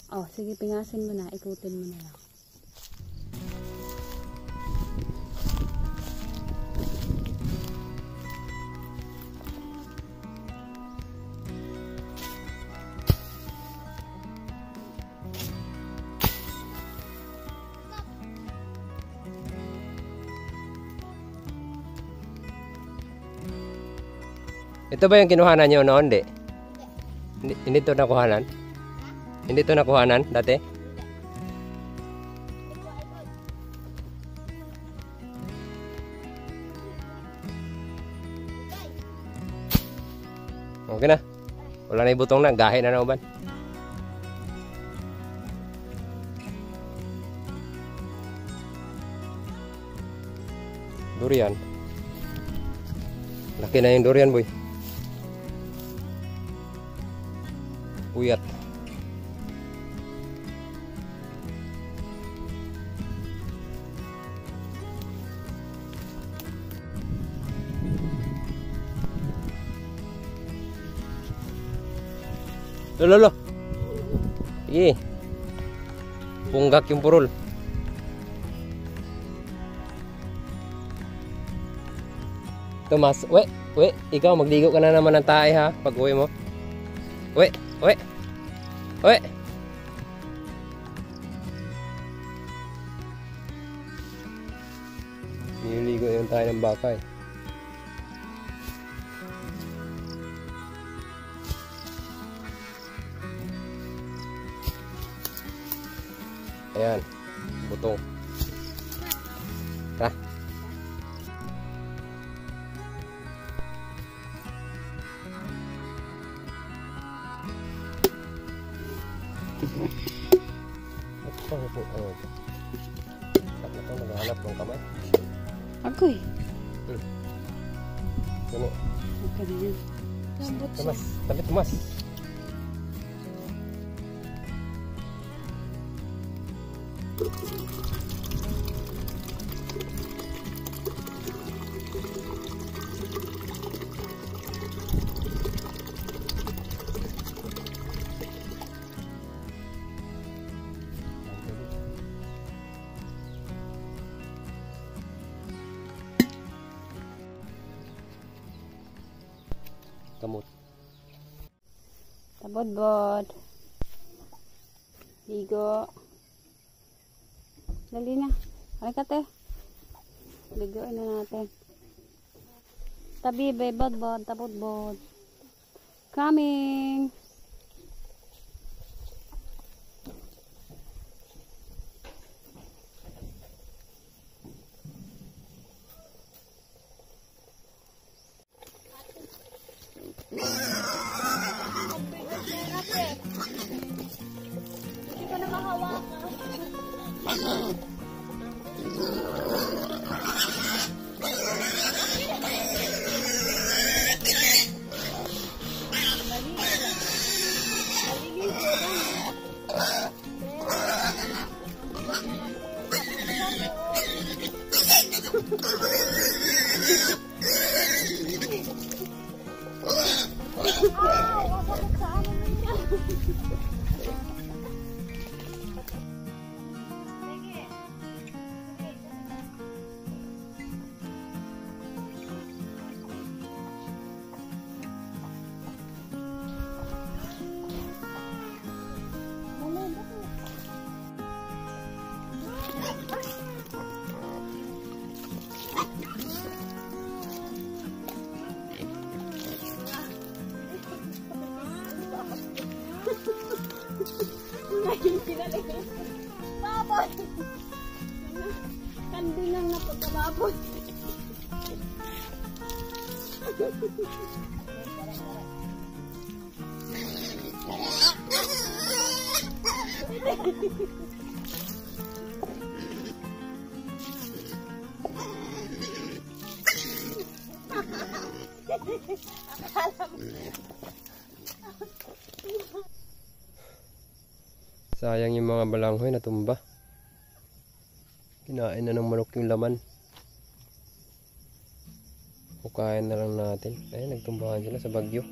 Oh, sige, pingasin mo na. Ikutin mo na lang. Ito ba yung kinuhanan nyo noon? Hindi ito nakuhanan? Hindi ito nakuhanan dati? Okay na. Wala na ibutong na. Gahe na uban. Durian. Laki na yung durian, boy. Puyat. Lolo. Sige. Punggak yung purol. Tomas, we, ikaw magligo ka na naman ng tae ha, pag uwi mo. We. Niligo yung tayo ng baka eh. Ayan, butong. Tara. Naghahanap ng kamay. Ako eh. Ano? Okay na yan. Tomas, tabi Tomas. Kamot. Tabod-bod. Ligo. Dali na. Halika te. Ligoin na natin. Tabi, bod-bod. Tabod-bod. Coming. Tapos kandungan na pagkababot. Sayang yung mga balanghoy na tumba. Kinain na ng manok yung laman. Hukain na lang natin. Ayun, nagtumbahan sila sa bagyo.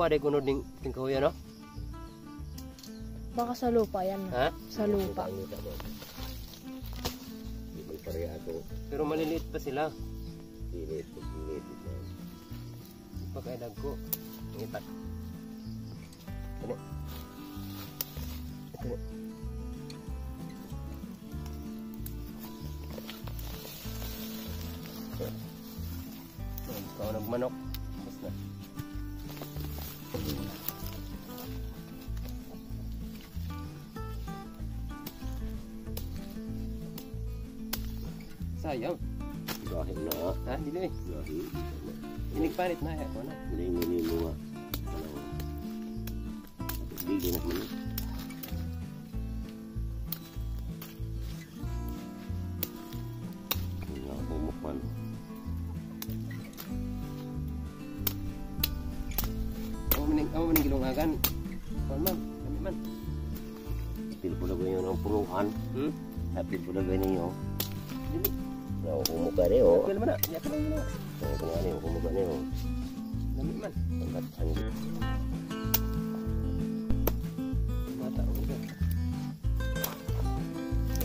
Wala kuno ding kahoy no? Baka sa lupa yan. Ha? Sa lupa. Di may pareha to. Pero maliliit pa sila. Lilit na. Pagkaidag ko. Ngitak. Ano? Ito. Ikaw nagmanok. Basta na. Sayang. Dahil na. Ha? Dili. Dahil. Inigpalit na. Ako na. Hindi mo nga. Bigyan na kami. Hindi ako pumukman. Ako maning gilungagan. Kuan man. Kami man. Pil po na ganyan ang puluhan. Pil po na ganyan yung. Dili. Ako kumuka niyo. Pil man na. Yakan lang yun. Ako kumuka niyo. Kumuka niyo. Dami man. Angkat sanggup. Mata ko ba?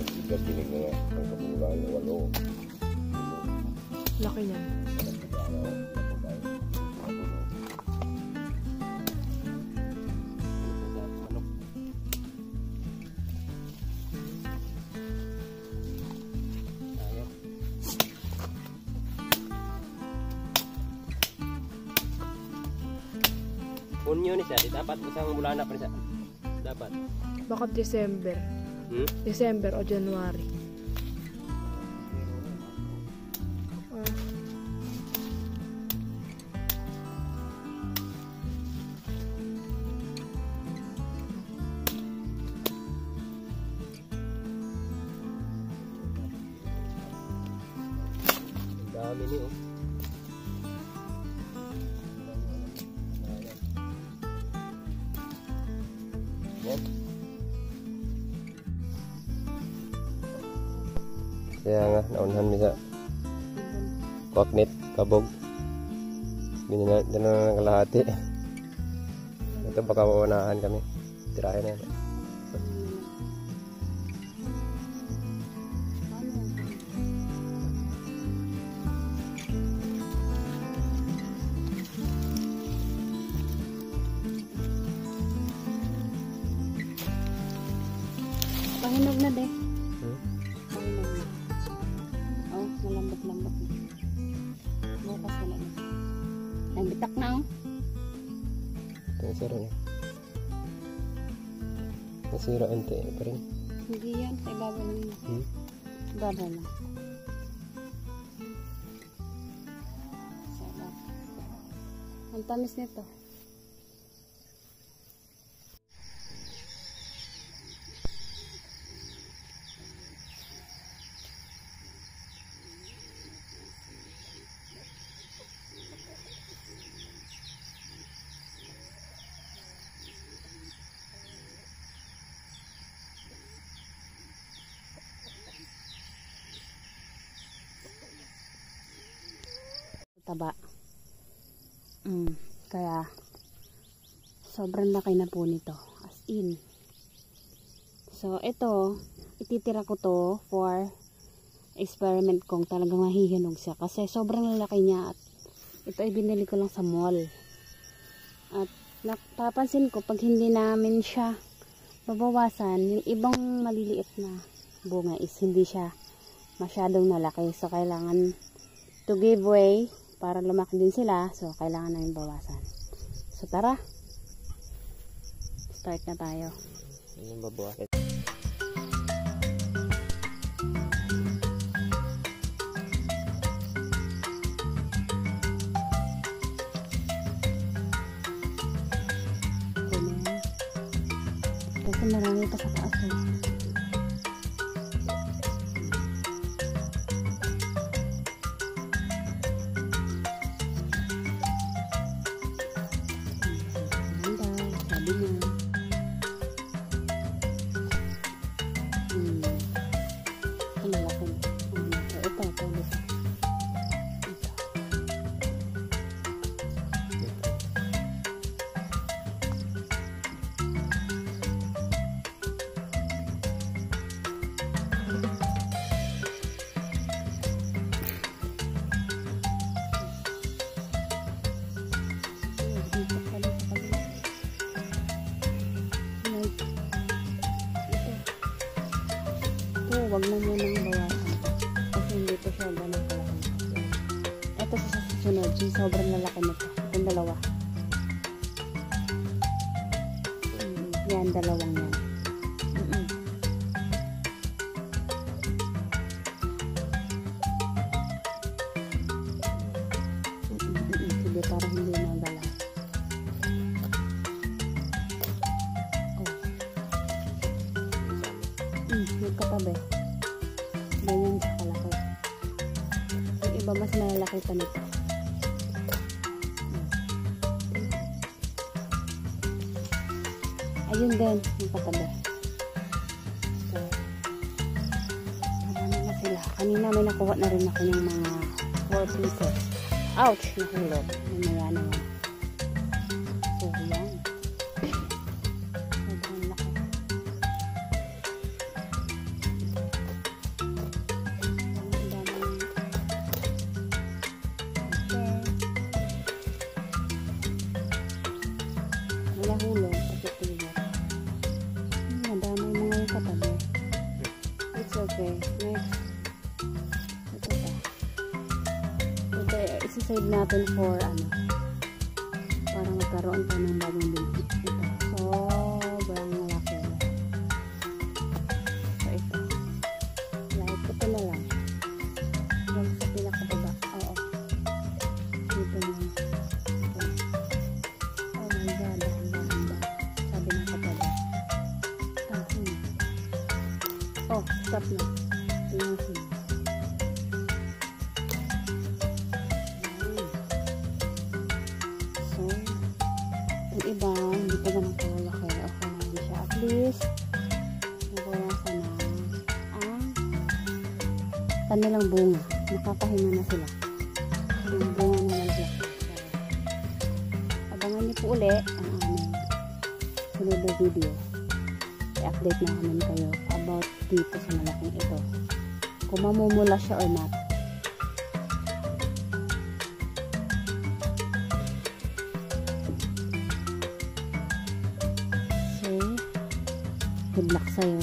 Ikat din nga ang kamuluhan ng walo. Laki niyan. Manok. Ayaw. Unyo ni siya, di dapat isang bulan na pa siya. Dapat. Baka December. December o January. Ang dami niyo. Yan. Kaya nga, naunhan mi sa kwaknit, kabog. Binila na ng kalahati. Ito baka maunahan kami. Tirahin na yan. Pahinog na de. Hmm? Pahinog na. Oh, malambot-lambot na. Bukas na lang. Ay, bitak na oh. Ito yung sira niya. Nasira ante pa rin. Hindi yan. Sa ibabaw lang yun. Ibabaw lang. Sarap. Ang tamis nito. Taba. Kaya sobrang laki na po nito. As in. So, ito, ititira ko to for experiment kung talagang mahihinog siya. Kasi sobrang lalaki niya at ito ay binili ko lang sa mall. At napapansin ko pag hindi namin siya babawasan, yung ibang maliliit na bunga is hindi siya masyadong nalaki. So, kailangan to give way para lumaki din sila. So, kailangan namin bawasan. So, tara. Start na tayo. Yan yung babawasan. Kasi marami pa sa taas. Sabi niya. Ang laki. Ito. wag mo munang bawasan. Kasi hindi po siya ganun kalaki. Ito sa susunod, yung sobrang lalaki nito. Itong dalawa. Yan, dalawang yan. Sige, para hindi magala. Yung katabi. Ganyan sa kalaki. Yung iba mas malalaki pa nito. Ayun din, yung katabi. So, marami na sila. Kanina may nakuha na rin ako ng mga 4 pieces. Ouch! Nahulog. Mamaya na yan. So, yan. Sobrang laki. Ang daming wala hulog. Madami mga yung katabi. It's okay. Next. Ito pa. Ito, isi-save natin for para magkaroon pa ng bagong baby. Ito. Sobrang malaki. So, ito. Like, ito na lang. Yung sa pinakababa. Oo. Dito na. Ito. Oh my God. Sabi ng katabi. Oh, stop na. Tingnan sila. So, yung iba, hindi pa ganun kalaki. Okay na rin siya. At least, naburasan na ang kanilang bunga. Nakapahinga na sila. Yung bunga na nalagyan. Abangan niyo po uli ang aming sunod na video. I-update na namin kayo about dito sa malaking ito. Kung mamumula siya or not. So, good luck sa'yo.